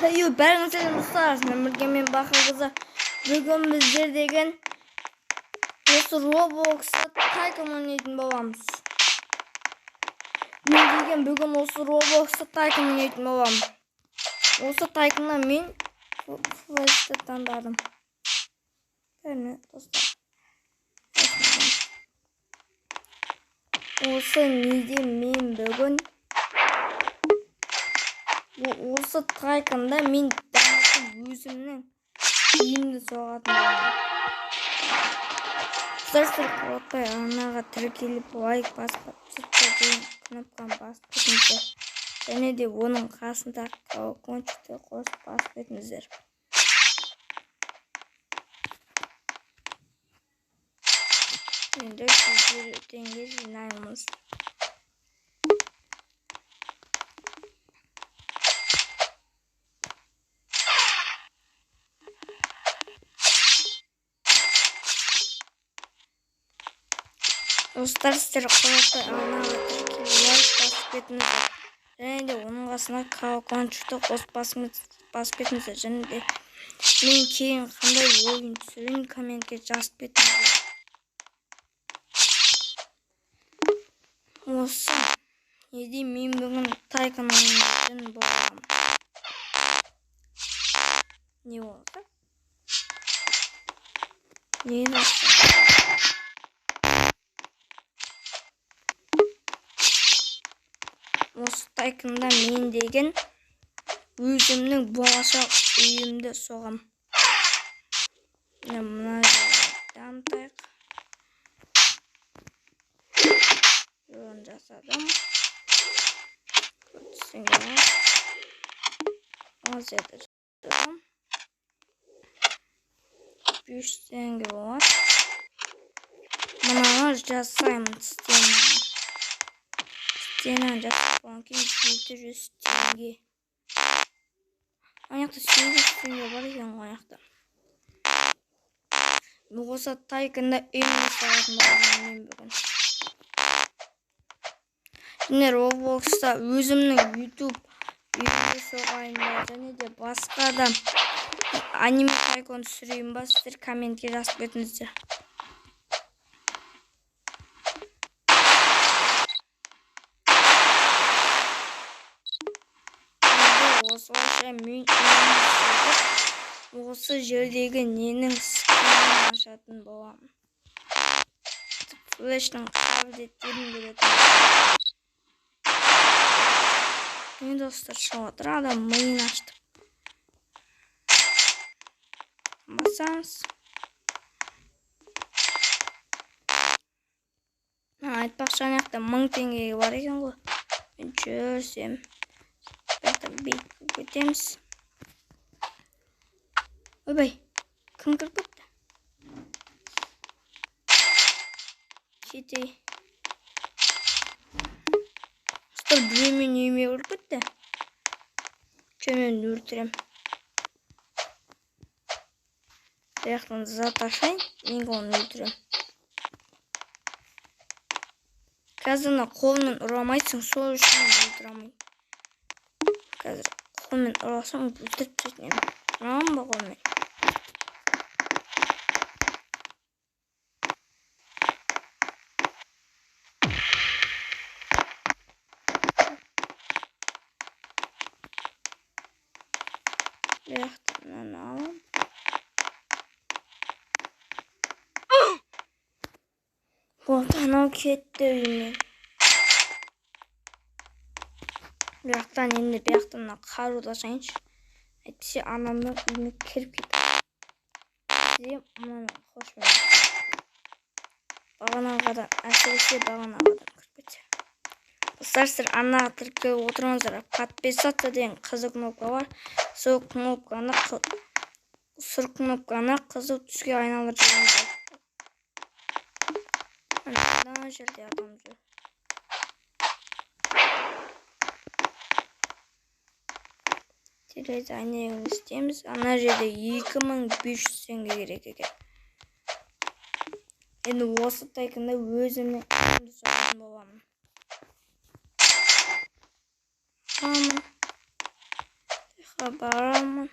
Hayır, бәріңіздерге достар, бірге мен Бақырқызы. Бүгін біздер деген осы Roblox'та тайкон ойнайтын боламыз. Мен деген бүгін осы Roblox'та тайкон ойнайтын боламын. Осы тайконда мен флешті таңдадым. Көріне достар. Осы неде мен бүгін осы тайконда мен өзімнің киімді соғатын боламын. Сіздер қуатпай арнаға тіркеліп лайк басып деген кнопканы басып кетіңіздер. Және де оның қасында колокольчикті қосып басып кетіңіздер. Енді сіздерге жинаймыз. Достар, сіздер қуатпай арнаға тіркеліп лайк басып кетіңіздер. Және де оның қасына колокольчикті қосып басып кетіңіздер. Және де мен кейін қандай ойын түсірейін комментке жазып кетіңіздер. Осы неде мен бүгін тайкон ойнайтын боламын. Не болды? Не болды? Осы тайконда мен деген өзімнің болашақ үйімді соғам. Мына жерден тайқ. Жолын жасадым. Көтісіңге. Аз жерді жасадым. Бүйістенге болады. Мұнаны жасаймын стенаны. Стенаны жасап болған кейін 700 теңге. Аяқта 800 теңге бар екен аяқта. Осы тайконда үйімді соғатын боламын мен бүгін. Және Roblox'та өзімнің YouTube үйімді соғайын ба, және де басқа да аниме тайкон түсірейін ба, сіздер комментке жазып кетіңіздер. Осылайша мен осы жердегі ненің скинін ашатын боламын. Флештің қабілеттерін беретін. Мен достар шығып отыр, адам миын аштым. Басаңыз. Айтпақшы анақта 1000 теңгеге бар екен ғой. Мен жүрсем. Бейт кетеміз. Ойбай, кім кіріп кетті? Кетей. Ұстар біреумен үйме кіріп кетті. Жөнен өлтірем. Аяқтан зат ашайын, мен оны өлтірем. Қазірні қолмен ұрамайсың, сол үшін өлтірамайын. Қазір қолмен ұрасам өлтіріп тастаймын. Ұрамын ба қолмен? Аяқтан алам. Болды, анау кетті үймен. Бұяқтан енді бұяқтан қаруды ашайыншы. Әйтпесе анамның үйіне кіріп кетті. Әйтпесе мұнаны қош болмайды. Бағанағадан, әсіресе бағанағадан кіріп кетті. Достар, сіздер анаға тіркеліп отырыңыздар. Подписаться деген қызыл кнопка бар. Сол кнопканы қызыл түске айналдырып жүріңіздер. Мына жерде адам жүр. Теледайнегін істейміз. Ана жерде 2500 теңге керек екен. Енді осы тайконда өзімнің үйімді соғатын боламын. Baramın.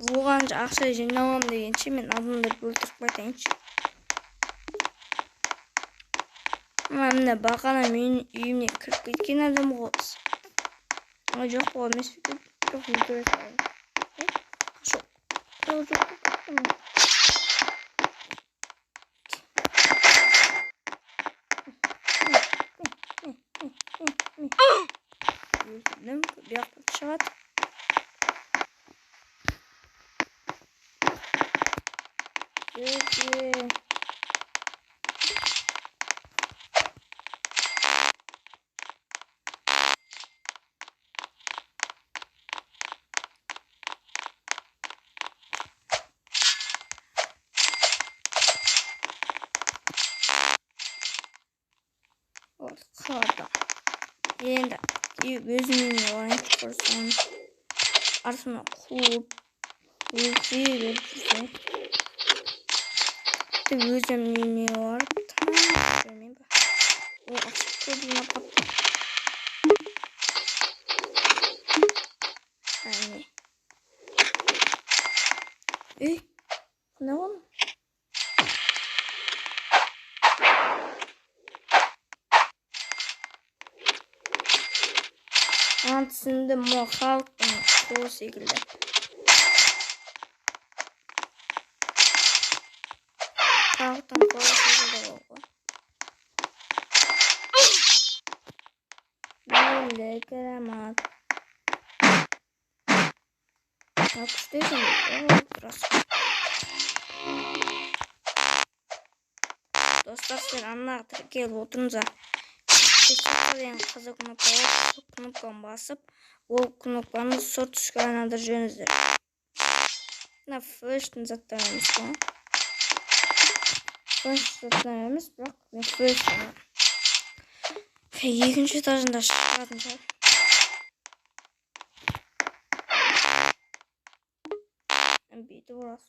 Болғанша ақша жинауым дегенше мен адамдарды өлтіріп қайтайыншы. Міне бағана менің үйіме кіріп кеткен адам ғой. Жоқ қой емес пе? Жоқ өлтіре салайын. Өлтірдім, бұяқтан шығады. Қалады. Енді өзіммен олайын құрсын. Артына қуып, өлсе беріп жүрсен. Өзіммен не бар? Жүрмейін ба? Ол ашып көбіне қапты. Әне. Ne oğlum? Antısında halkın çoğu şekilde. Halkın çoğu şekilde oldu. Böyle kerem Yapıştırdım. Biraz. Dostlar sizler anlatır. Gel oturunca. Seçtiklerin kızı knopkаны basıp ол knopkаны sort tuşuna aylandırıyorsunuzdur. Mına flash'ın zaten önemlisi bu. Flash zaten önemlisi bırak. Ben flash'ım. Екінші этажында шығатын шығар. Бейді орас.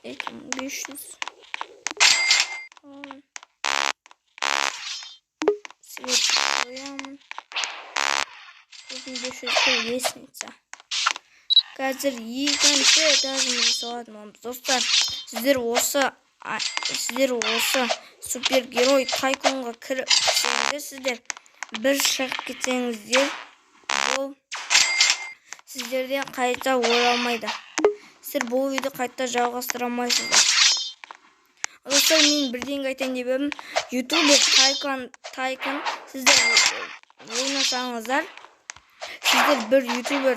2500. Свет қоямын. 2500 лестница. Қазір екінші этажымызды салатынбыз. Достар, сіздер осы супергерой тайконға кіріп кетсеңіздер, сіздер бір шығып кетсеңіздер, ол сіздерден қайта оралмайды. Сіздер бұл үйді қайта жалғастыра алмайсыздар. Достар, мен бірден айтайын деп едім. Ютубер тайкон сіздер ойнасаңыздар, сіздер бір ютубер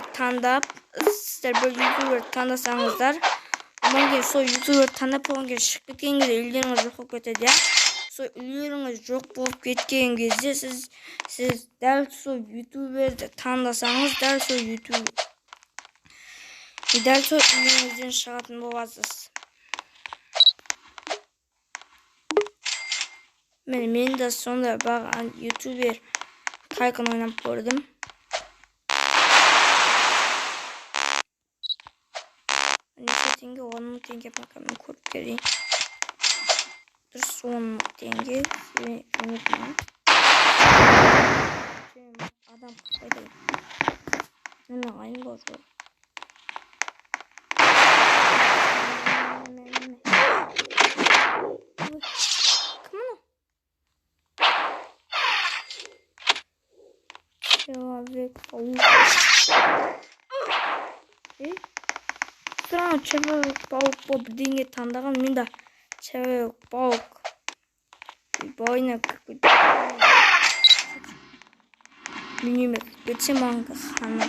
таңдасаңыздар, одан кейін сол ютубер таңдап болған кезде шығып кеткен кезде үйлеріңіз жоқ болып кетеді. Сол үйлеріңіз жоқ болып кеткен кезде сіз дәл сол ютуберді таңдасаңыз, дәл сол үйіңізден шығатын боласыз. Мен де сонда баған ютубер тайкон ойнап көрдім. Теңге 10 мың теңге бақамен көріп келейін. Дұрыс 10 мың теңге жөнетмін. Адам қайдайын. Мен ағайын бол жол. Кім мұны? Человек-паук. Человек-паук по бірдеңе таңдаған. Мен де Человек-паук бойына кіріп үйіме кетсем маңға қаны.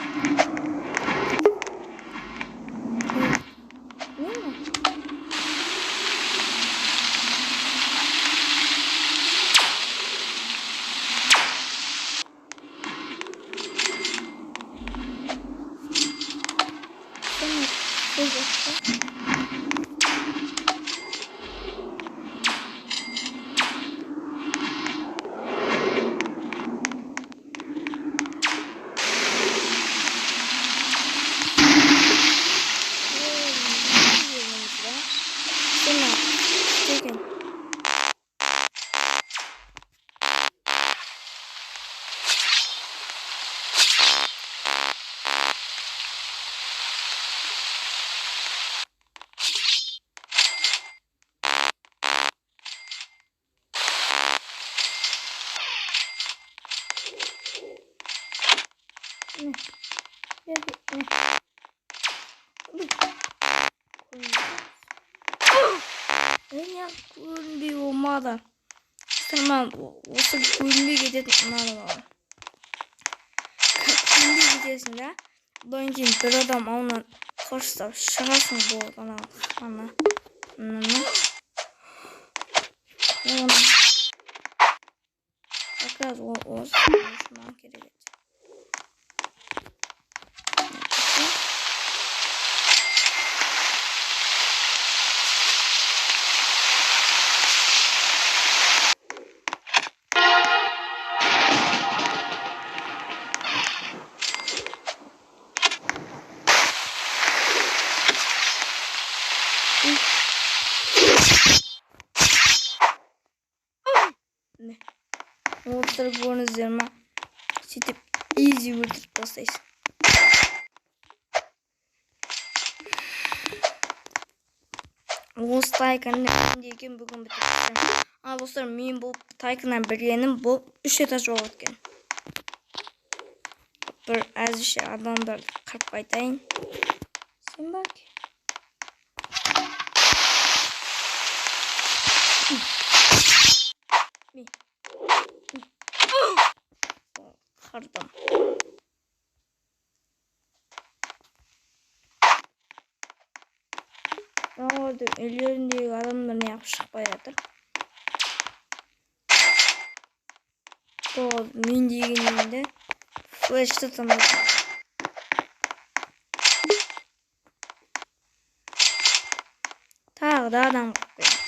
Ya görünbey olmadı. Tamam olsa görünbey gidelim. Görünbey gidesin de. Bundan için bir adam onunla koşsa şaşasın bu bana. Ana. Biraz o konuşmam gerekecek. Ne? Monster bonus üzerime sitip easy vurduk basayız. Oğuz Taycan'ın deyken bugün bitireceğim. Ama dostlar men bu Taycan'dan bilgenim bu 3 etaj olutken. Bir az işe adamlar kırıp kaytayın. Sen bak. Kırdım. Ben orada ellerindeki adamlarına yapışık bayadır. O mindiğinde flash'ta tanıdım. Ta da adam kapıyor.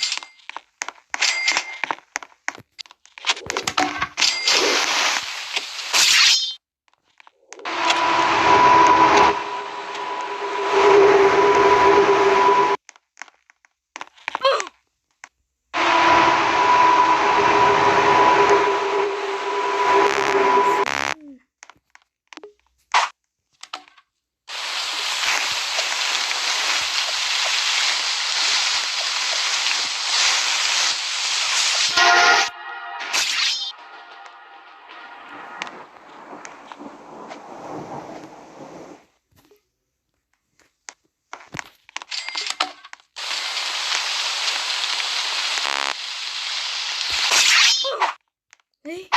Hey.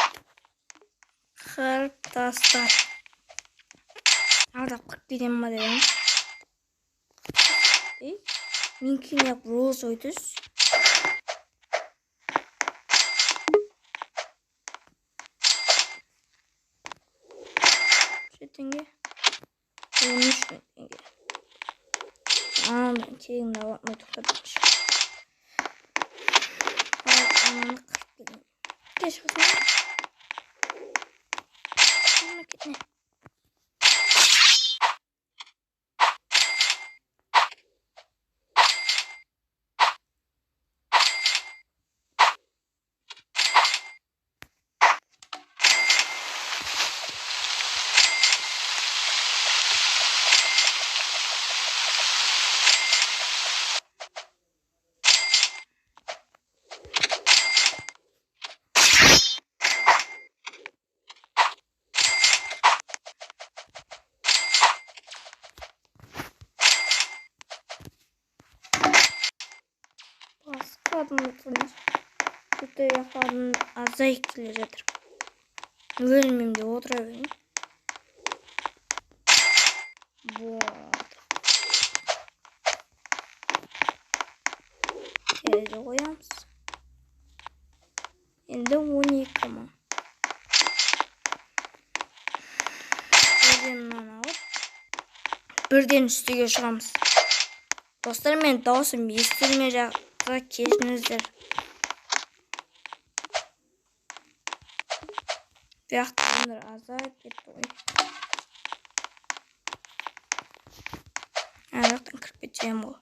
Kartaslar. Arada 41 emma dedim. Mümkün yap Rose oyduz. Tenge. 13 tenge. Ben şeyimle bakmayı toplamış. Ananı 41. Geç bakalım. Ne? Kadın kötü yapanın azı ekleyecektir. Ölmeyeyim diye oturayım. Bu teyze koyamız. Şimdi 12 ama. Birden üstüge çıkamız. Dostlarım ben daha sonra bir istirmeyecek. Keşinizdir. Vaqtımdır azayıp gitti oy. Vaqtım 45'im o.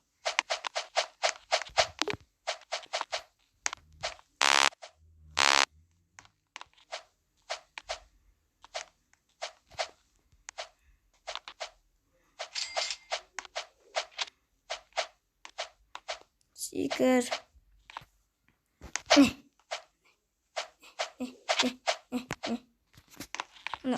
Sigar. No.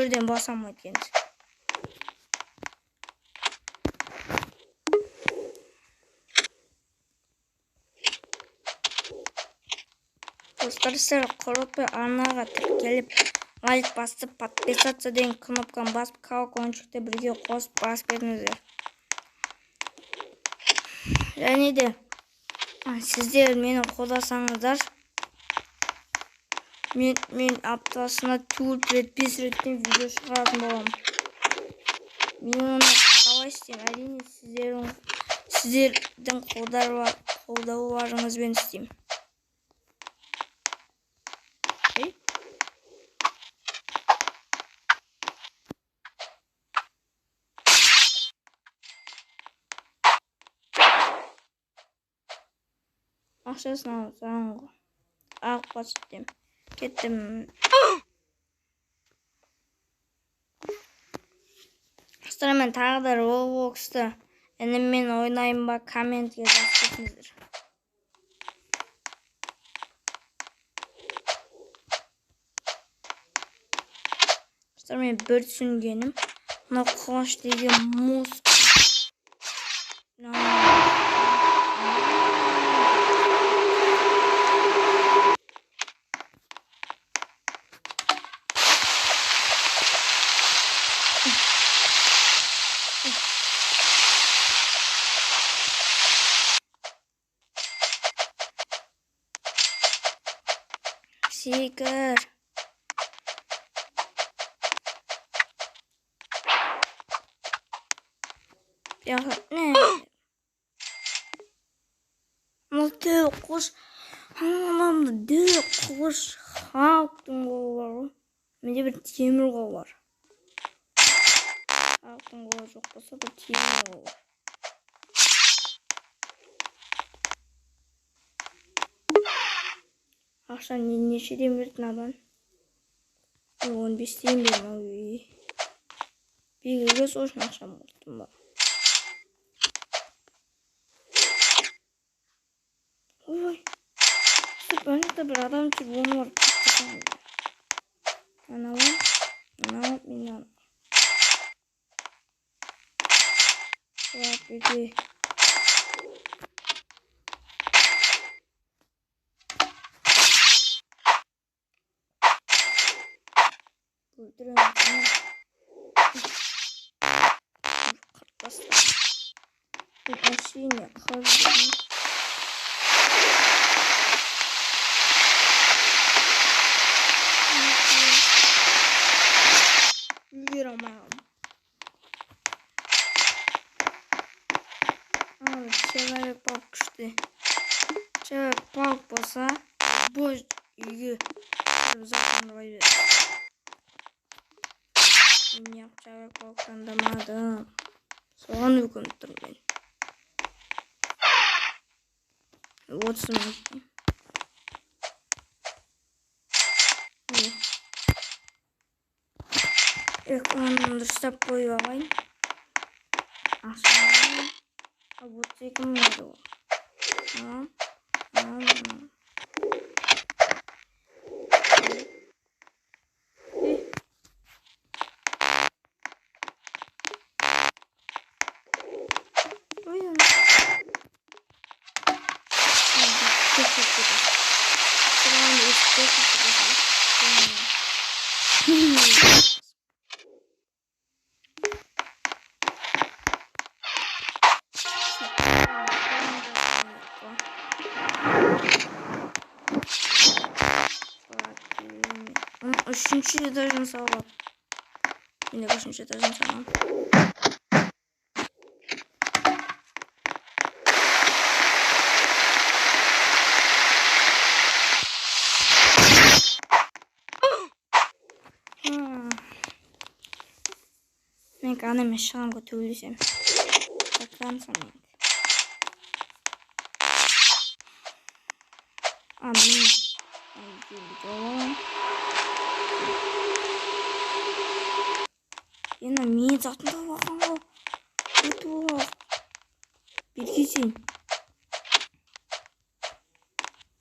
birden basamaydı kendisi. Dostlar sizler korup bir arnağa gelip like basıp подписаться деген knopkаны basıp kalk oyuncukta birge қосып basıp беріңіздер. Және де сіздер мені қолдасаңыздар мен аптасына 4 рет 5 реттен видео шығаратын боламын. Мен оны қалай істеймін? Әрине сіздердің қолдауларыңызбен істеймін. Ақшасын алсаң ақ басып деймін. Кеттім. Достар, мен тағы да Roblox'ты ініммен ойнайын ба, комментке жазып кетіңіздер. Достар, мен бір түсінгенім, мына қош деген мұз. Секір. Ne? Nasıl kuş? Anlamda değil kuş. Halkın kolu var. Bende bir temir kol var. Halkın kolu çok olsa bir temir kol var. Akşam neşeden verdin aban? 15'teyim benim abi. Bir göz olsun akşam oldum bak. Oy. Ben de bir adam çubuğum var. Ana var. Bilmiyorum. Bak peki. Öldürün. Kartlasın. Bir aşıyım ya. Kazdım. Yürümem. Abi çevirip bakıştı. Çevirip bakmasa boş yürü. Zaten böyle. Yapacak bakandamadım. Soğan uygundur ben. Watson. İlk onu dışarı koyayım. Aslında bu çekim oldu. Tamam. Üçüncü etajın sağ ol. Yine üçüncü etajın sağ ol. Ben annem eşyalarımı götüreceğim. Bakalım sana. Amin. Yine мен затында bakın o. Kötü bak. Bilgisin.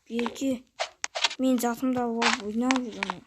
Bilgi. Men zatımda var. Oynar onu.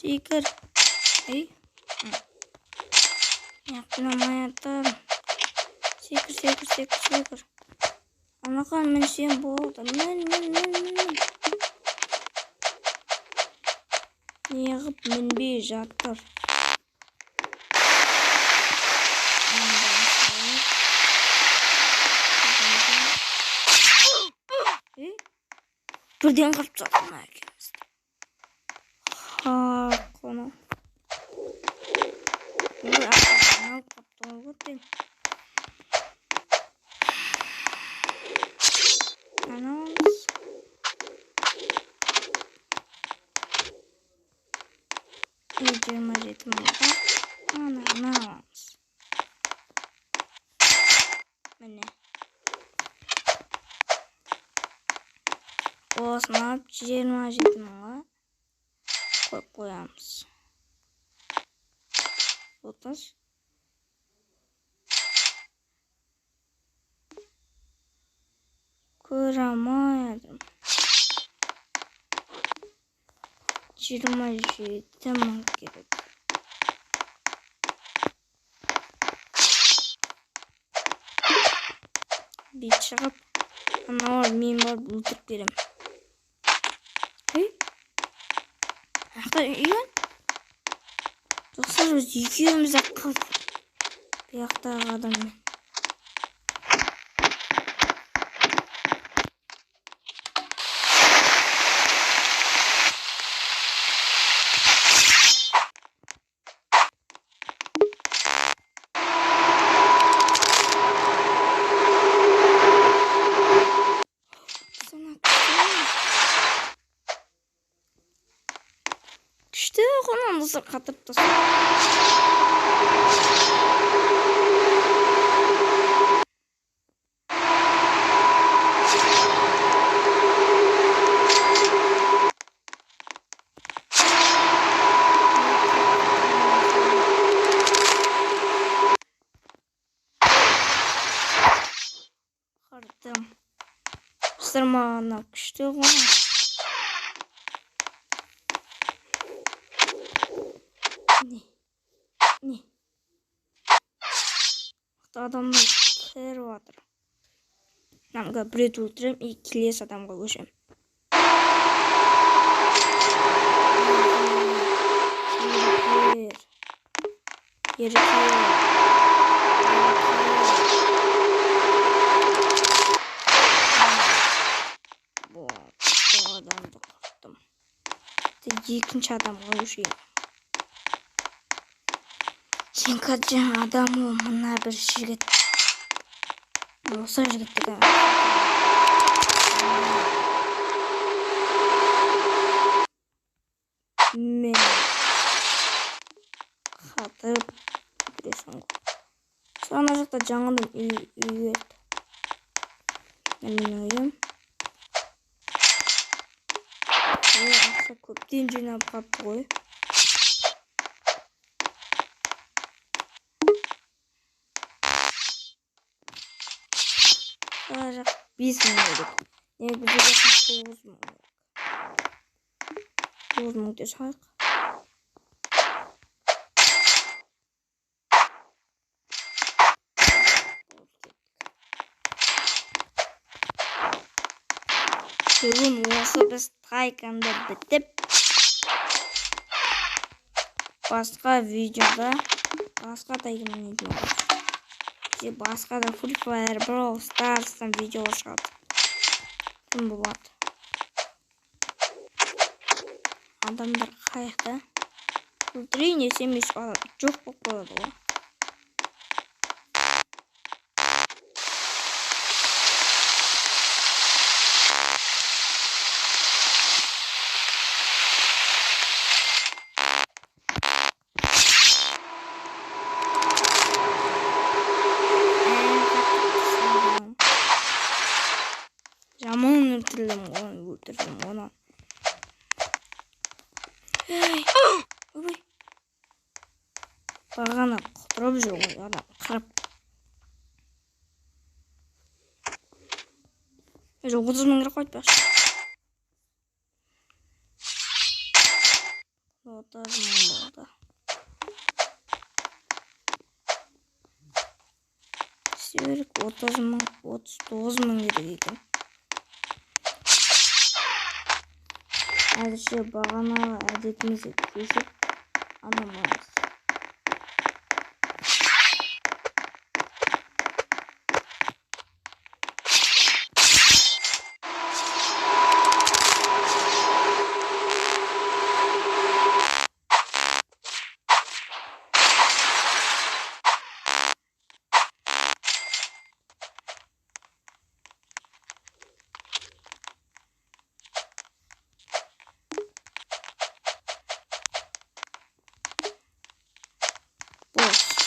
Секір. Ей. Яқтынан аяттарым. Секір. Анақан мен сен болды. Мен. Неғып мінбей жаттыр. Бірден қырып жатырма әкемізді. Қона. Бұл ақырын алып қапты ғой бірден. Анамыз. И 27 мыңға. Аламыз. Міне. Осын алып 27 мыңға қойып қоямыз. 30. Көремайдым. 27 мың керек. Бет шығып, анауыр мен барып өлтіріп берем. Ақта үйен? Достар, өз екеуміз-ақ қалды. Бұяқтағы адаммен. Күшті қонан достар қатырып тастар. Қардым. Достар маған күшті қонан. Не. Адамды кіріп атыр. Намға бір рет өлтірем, и келесі адамға көшем. Еркер. Бұл адамды құрттым. Екінші адамға көшейін. Сен қаджан адам ол, мұна бір жігіт. Осы жігіттігі. Мен қатырып көресің ғой. Соғана жақта жаңадан үй еді. Мен ойым. Ақша көптен жинап қапты ғой. Sadece 5 мың керек. Негізі жақын 9 мың керек. 9 мың деп шығайық. Бүгін осы біз тайканды бітіп, басқа видеода, басқа тайканды видеода. Басқа да Free Fire, Brawl Stars'tan video шығады. Кім болады? Адамдар қайықта. Өлтірейін десем еш жоқ болып қояды ғой. Жаман өлтірдім оны. Ой. Бағана құтырып жүр ғой адам қырып. 30 мың қойып баш. 30 mı oldu? Severek 30 mı? 39 mı gerekiyor? Ayrıca bağına adetimizi köşüp anlamalıyız.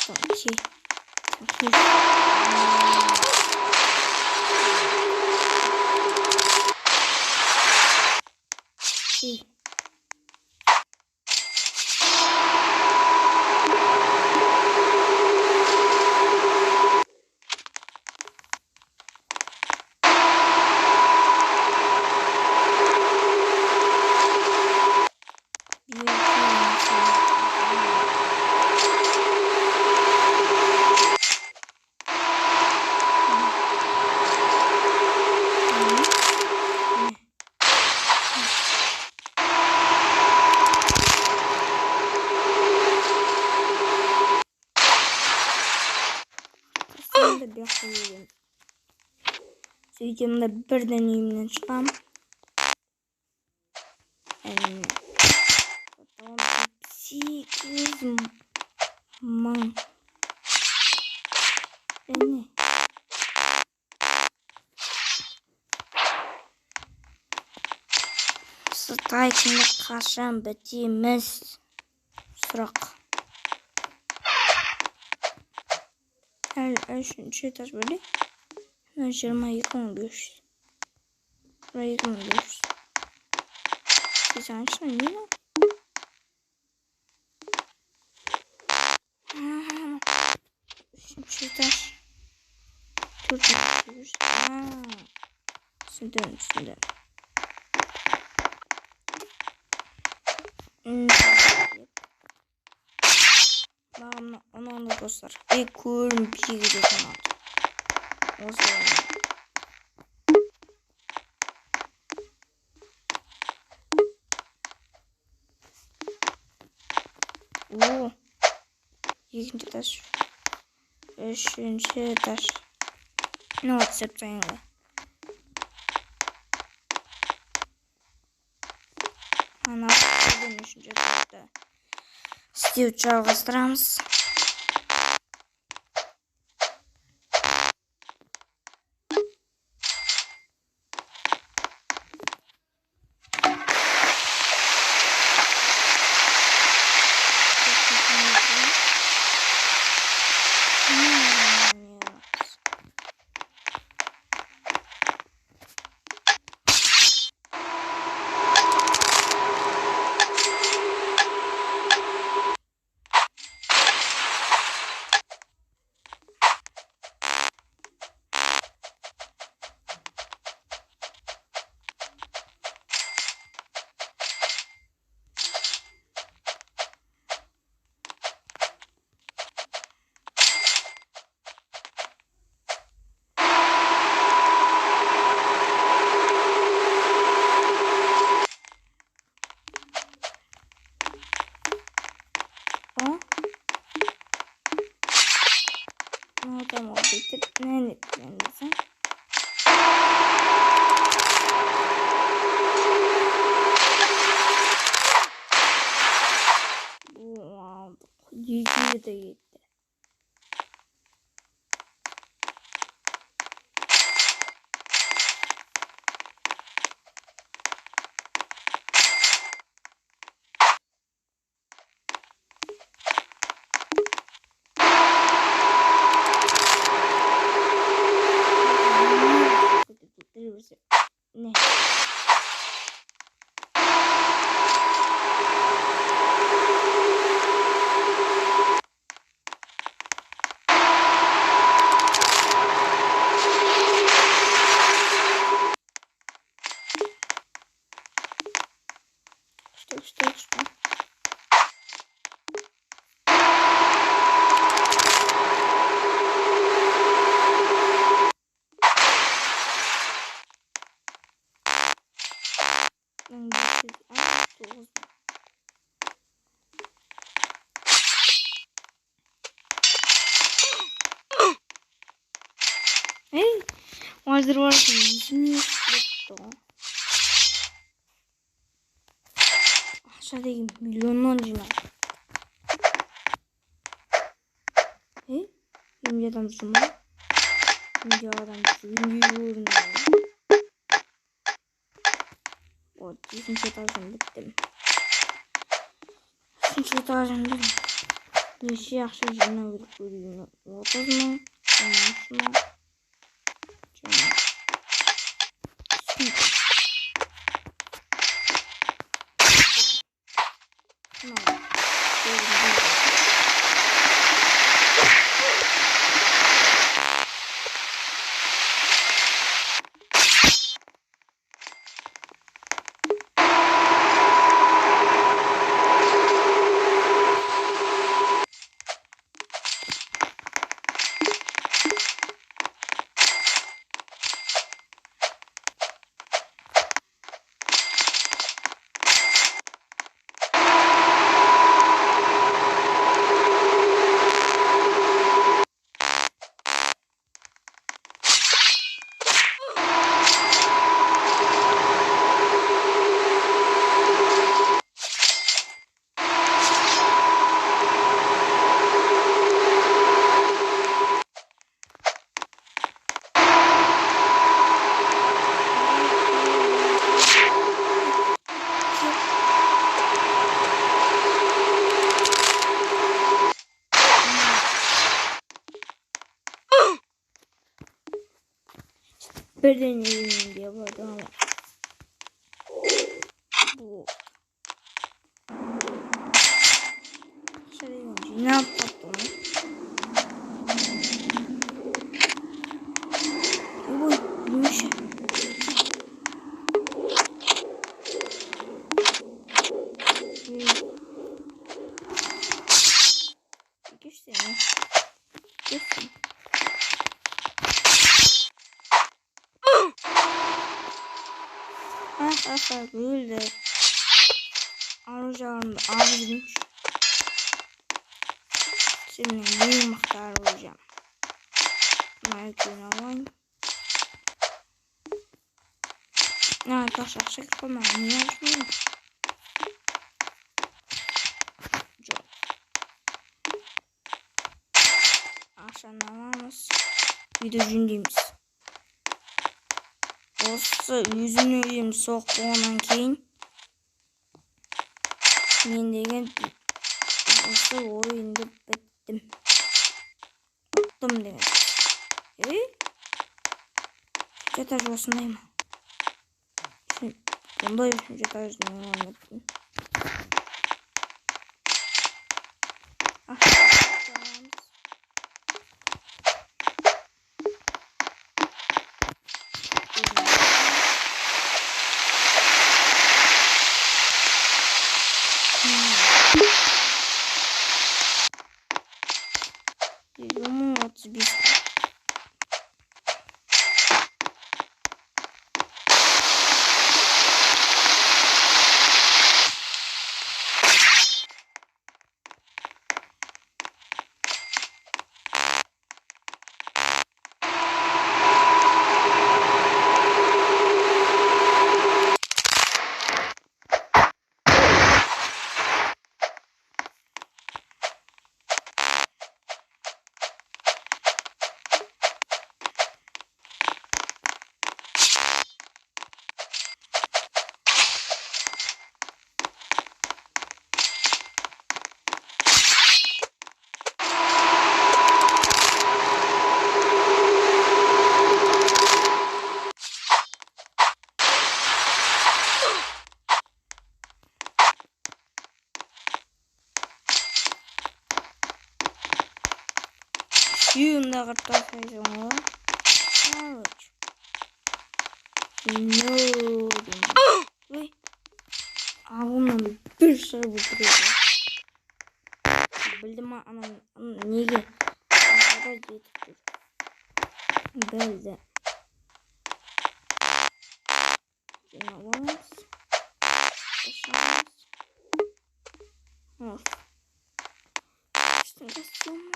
Sanki. Şey. Bir koyayım. Videomda bir deneyimden çıkan. Tamam. 8 man. Beni. Strike'ında kaçan bittiğimiz sırak. Her şey taş böyle. 20 yıkılmış. Buraya yıkılmış. Bir tane şey niye? Şey taş. Turşu. Sünden. Bana onu da göster. Kurum bir şey gidiyor sana. O zaman. Oo. İkinci taş. Üçüncü taş. Ne oldu september? Ana bugün üçüncü taşta. Steve çalgıstıramız. Tamam bitir. Ne yapıyorsun? Wow, yüzüğü de gitti. Ne? İşte. 569. Hey, vardır yüzünü tuttu. Aşağıdaki milyonlarca like. Hey, 20 adam düşün bana. 20 adam düşün. 20 yorum var. O ikinci etajdan bittim. Üçüncü etajdan bittim. Yeşil yaxşı cümle verip görüyorum. 30 mu? 60 mu? Cümle. Bir deneyim diye vardı ama bu ne yaptım? Bu iş. İşte ne? Kesin. Böyle arayacağım abim. Senin büyük miktar olacağım. Mümkün olan. Ne taşak şık olmam. Niye yapayım? Çok. Aşağılamamız. Videocundayız. Olsa yüzünü öyle soğuk ondan keyin. Men degan olsa oyunda bittim. Attım degan. Etaj osundayım. Bunda üçüncü etajda anlattım. Ему 31. Yunda kartlaşacağım. Evet. No. Uy. Abimden bir sürü buduruyor. Bildim anam niye? Kadar getirdim. Böyle. Canavar. Şans. Of. İşte istiyorum.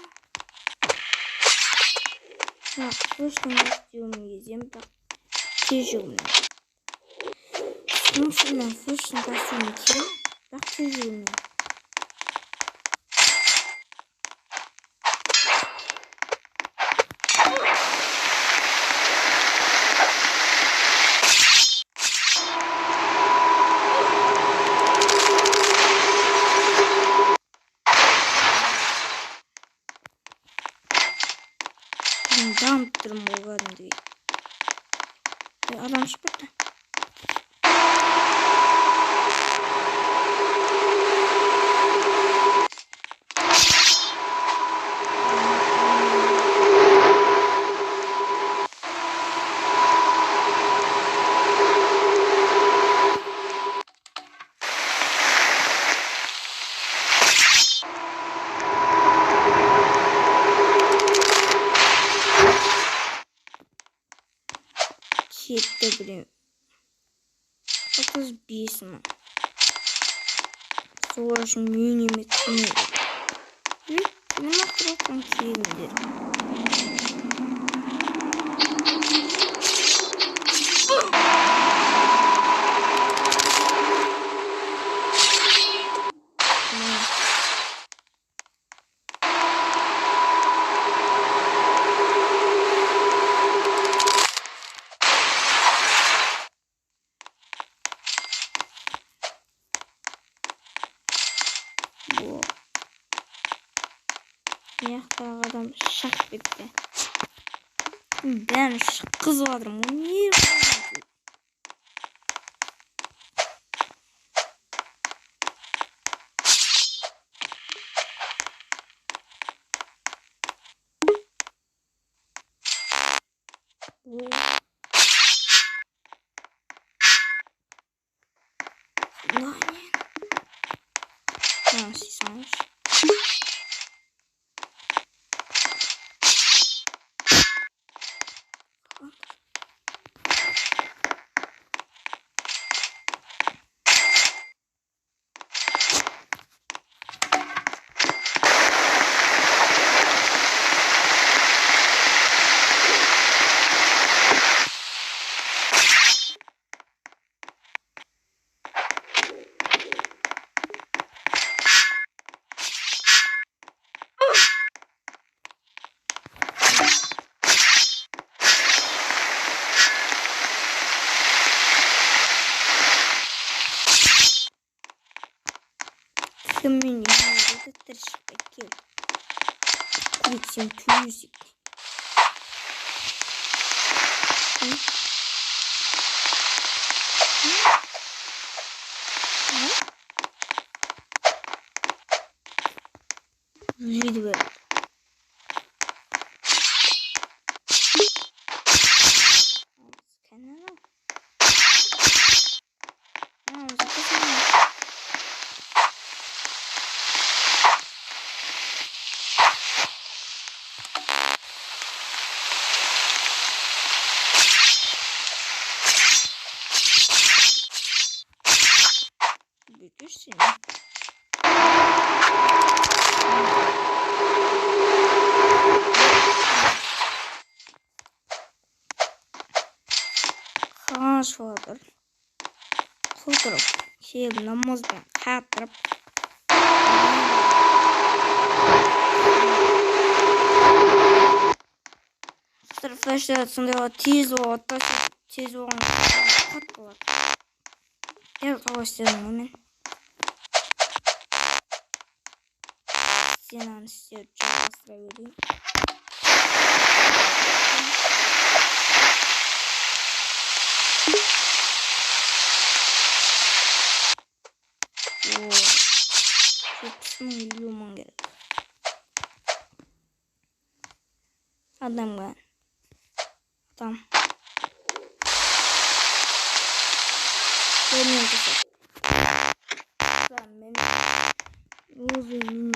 Ya işte istiyorum yiyeceğim. Bak. Tecrübem. Şundan fırsın basıyorum ki. Bak tecrübem. Dam durum olgan diye. Adam çıktı. Yetti bile. 35 mi? Sonra şu milimetrini. Ne makrodan kiyimdir. Bu. Yakta adam şak bitti. Ben kız varım. O niye yapamadı? Bu. Lan. Nasıl sanmış? Community тыршык Курицин тюзик. Видео. Büyüksün. Kaç vardır. Kudurup şey namazdan katırıp Arkadaşlar tez o tez o kat var. Evet arkadaşlar hemen Sinan istiyor cevap vereyim. Milyon gerek. Adam ben. Tamam. Benim kızım. Ben benim. Uzun